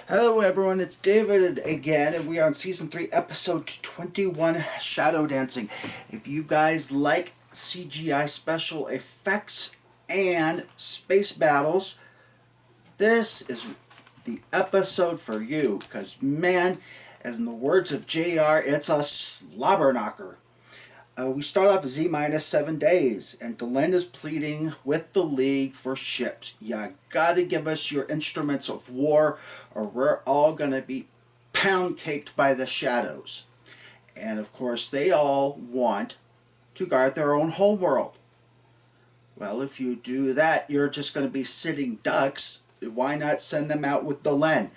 Hello everyone, it's David again, and we are on Season 3, Episode 21, Shadow Dancing. If you guys like CGI special effects and space battles, this is the episode for you, because man, as in the words of JR, it's a slobber knocker. We start off Z minus 7 days, and Delenn is pleading with the League for ships. You gotta give us your instruments of war, or we're all gonna be pound caked by the shadows. And of course, they all want to guard their own homeworld. Well, if you do that, you're just gonna be sitting ducks. Why not send them out with Delenn?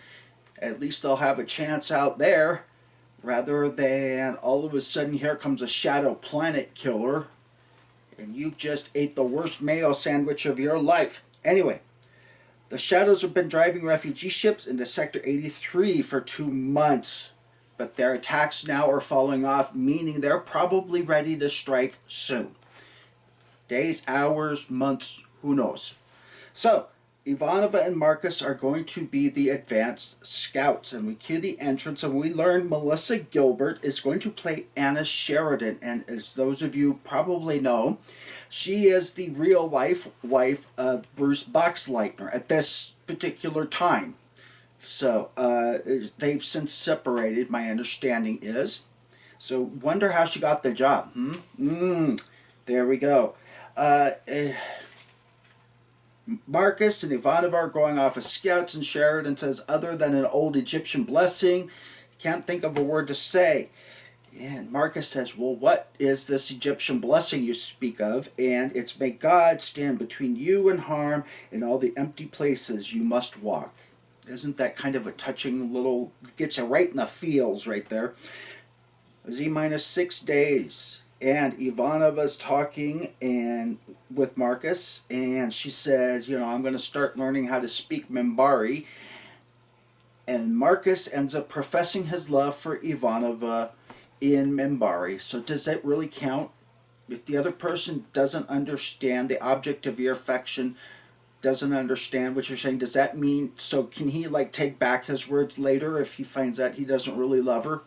At least they'll have a chance out there, rather than all of a sudden here comes a shadow planet killer and you just ate the worst mayo sandwich of your life. Anyway, the shadows have been driving refugee ships into Sector 83 for 2 months, but their attacks now are falling off, meaning they're probably ready to strike soon. Days, hours, months, who knows. So Ivanova and Marcus are going to be the advanced scouts, and we cue the entrance, and we learn Melissa Gilbert is going to play Anna Sheridan, and as those of you probably know, she is the real-life wife of Bruce Boxleitner at this particular time. So they've since separated, my understanding is. So wonder how she got the job. There we go. Marcus and Ivanova are going off as scouts, and Sheridan says, other than an old Egyptian blessing, can't think of a word to say. And Marcus says, well, what is this Egyptian blessing you speak of? And it's, may God stand between you and harm in all the empty places you must walk. Isn't that kind of a touching little, gets you right in the feels right there. Z minus 6 days. And Ivanova's talking with Marcus, and she says, I'm going to start learning how to speak Minbari. And Marcus ends up professing his love for Ivanova in Minbari. So does that really count? If the other person doesn't understand the object of your affection, doesn't understand what you're saying, does that mean, so can he take back his words later if he finds out he doesn't really love her?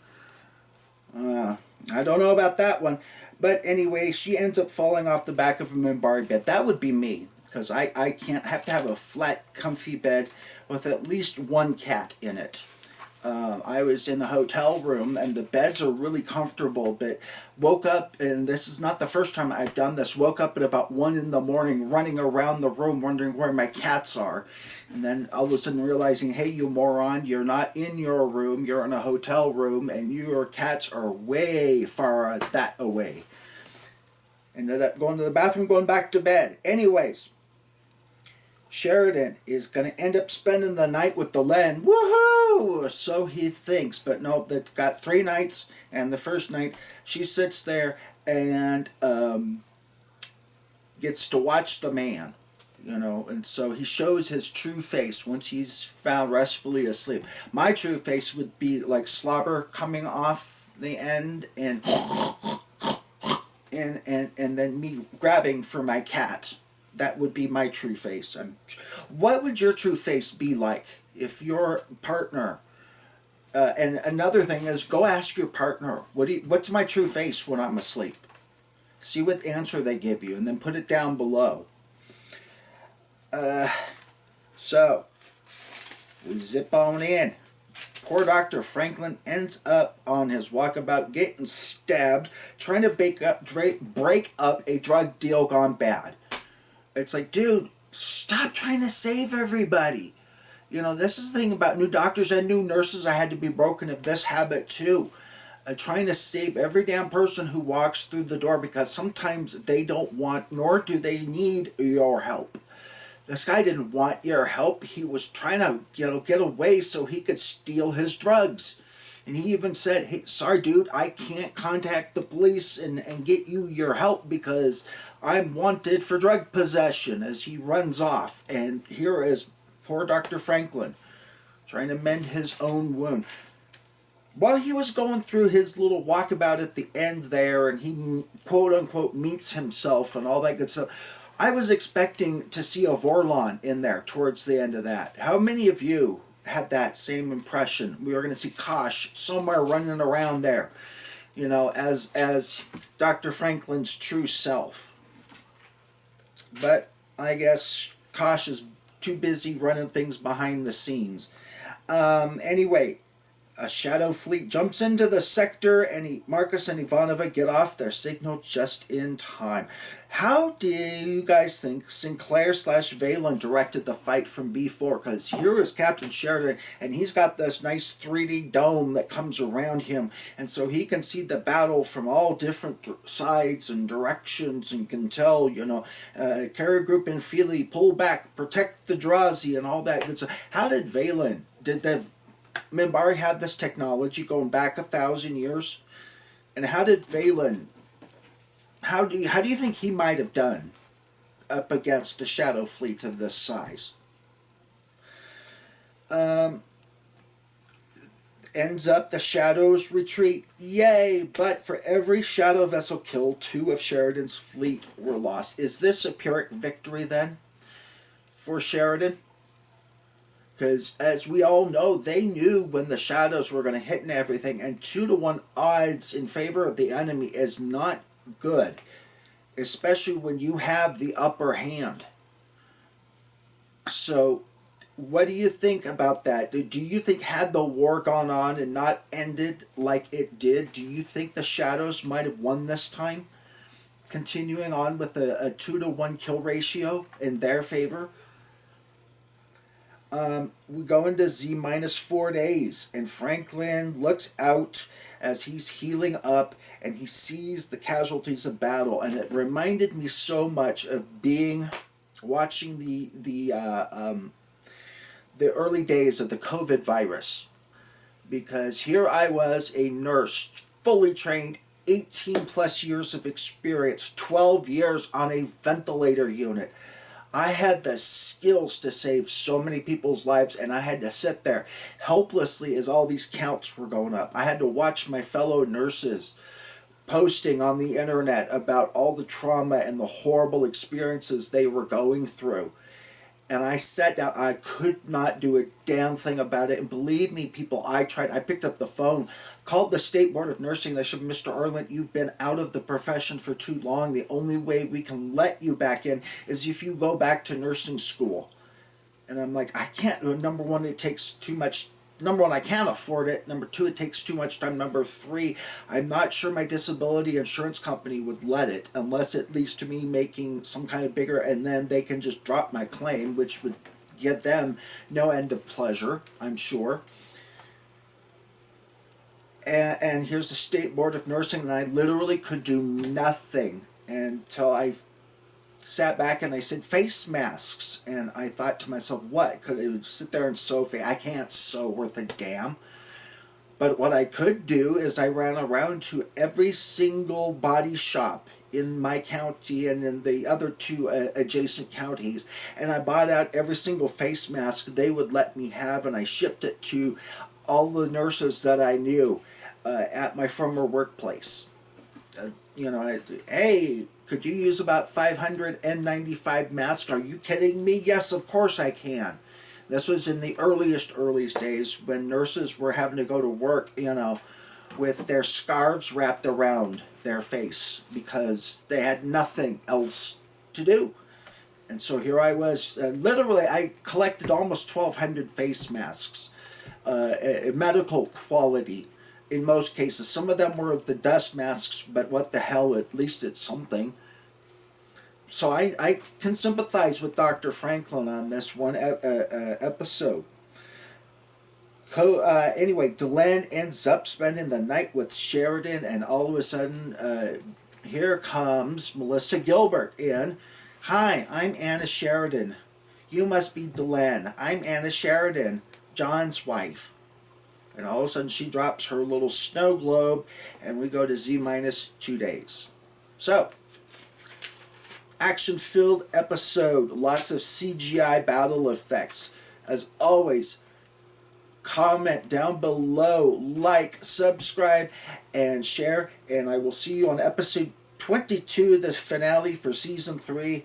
I don't know about that one. But anyway, she ends up falling off the back of a Minbari bed. That would be me, because I can't have to have a flat, comfy bed with at least one cat in it. I was in the hotel room, and the beds are really comfortable, but woke up, and this is not the first time I've done this, woke up at about 1 in the morning, running around the room, wondering where my cats are. And then all of a sudden realizing, hey, you moron, you're not in your room, you're in a hotel room, and your cats are way far that away. Ended up going to the bathroom, going back to bed. Anyways, Sheridan is going to end up spending the night with Delenn. Woohoo! So he thinks, but no, they've got 3 nights, and the first night she sits there and gets to watch the man, and so he shows his true face once he's found restfully asleep. My true face would be like slobber coming off the end and then me grabbing for my cat. That would be my true face. What would your true face be like if your partner... and another thing is, go ask your partner, what's my true face when I'm asleep? See what answer they give you, and then put it down below. So, we zip on in. Poor Dr. Franklin ends up on his walkabout getting stabbed, trying to break up a drug deal gone bad. It's like, dude, stop trying to save everybody. This is the thing about new doctors and new nurses. I had to be broken of this habit too. Trying to save every damn person who walks through the door, because sometimes they don't want, nor do they need your help. This guy didn't want your help. He was trying to, get away so he could steal his drugs. And he even said, hey, sorry, dude, I can't contact the police and get you your help because I'm wanted for drug possession, as he runs off. And here is poor Dr. Franklin trying to mend his own wound. While he was going through his little walkabout at the end there, and he quote-unquote meets himself and all that good stuff, I was expecting to see a Vorlon in there towards the end of that. How many of you had that same impression. We were going to see Kosh somewhere running around there, you know, as Dr. Franklin's true self. But I guess Kosh is too busy running things behind the scenes. Anyway, a shadow fleet jumps into the sector, and Marcus and Ivanova get off their signal just in time. How do you guys think Sinclair / Valen directed the fight from B4? Because here is Captain Sheridan, and he's got this nice 3D dome that comes around him, and so he can see the battle from all different sides and directions, and can tell, you know, carrier group and Feely, pull back, protect the Drazi, and all that good stuff. How did Valen, did the Minbari have this technology going back 1,000 years? And how did Valen, how do you think he might have done up against a shadow fleet of this size? Ends up the shadows retreat. Yay! But for every shadow vessel killed, 2 of Sheridan's fleet were lost. Is this a Pyrrhic victory then for Sheridan? Because as we all know, they knew when the shadows were going to hit and everything, and 2-to-1 odds in favor of the enemy is not good, especially when you have the upper hand. So what do you think about that? Do you think, had the war gone on and not ended like it did, do you think the shadows might have won this time, continuing on with a 2-to-1 kill ratio in their favor? We go into Z-4 days, and Franklin looks out as he's healing up, and he sees the casualties of battle, and it reminded me so much of watching the early days of the COVID virus, because here I was, a nurse, fully trained, 18 plus years of experience, 12 years on a ventilator unit. I had the skills to save so many people's lives, and I had to sit there helplessly as all these counts were going up. I had to watch my fellow nurses posting on the internet about all the trauma and the horrible experiences they were going through. And I sat down. I could not do a damn thing about it. And believe me, people, I tried. I picked up the phone, called the State Board of Nursing. They said, Mr. Arlen, you've been out of the profession for too long. The only way we can let you back in is if you go back to nursing school. And I'm like, I can't. Number one, it takes too much. Number one, I can't afford it. Number two, it takes too much time. Number three, I'm not sure my disability insurance company would let it, unless it leads to me making some kind of bigger, and then they can just drop my claim, which would give them no end of pleasure, I'm sure. And here's the State Board of Nursing, and I literally could do nothing until I sat back and they said face masks, and I thought to myself, what, could I sit there and sew? I can't sew worth a damn. But what I could do is I ran around to every single body shop in my county and in the other 2 adjacent counties, and I bought out every single face mask they would let me have, and I shipped it to all the nurses that I knew at my former workplace. You know, hey, could you use about 500 N95 masks? Are you kidding me? Yes, of course I can. This was in the earliest days when nurses were having to go to work, you know, with their scarves wrapped around their face because they had nothing else to do. And so here I was, literally I collected almost 1,200 face masks, medical quality. In most cases, some of them were the dust masks, but what the hell, at least it's something. So I can sympathize with Dr. Franklin on this one episode. Anyway, Delenn ends up spending the night with Sheridan, and all of a sudden, here comes Melissa Gilbert in. Hi, I'm Anna Sheridan. You must be Delenn. I'm Anna Sheridan, John's wife. And all of a sudden she drops her little snow globe, and we go to Z-2 days. So, action-filled episode, lots of CGI battle effects. As always, comment down below, like, subscribe, and share, and I will see you on episode 22, the finale for Season 3,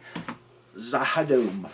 Zahadum.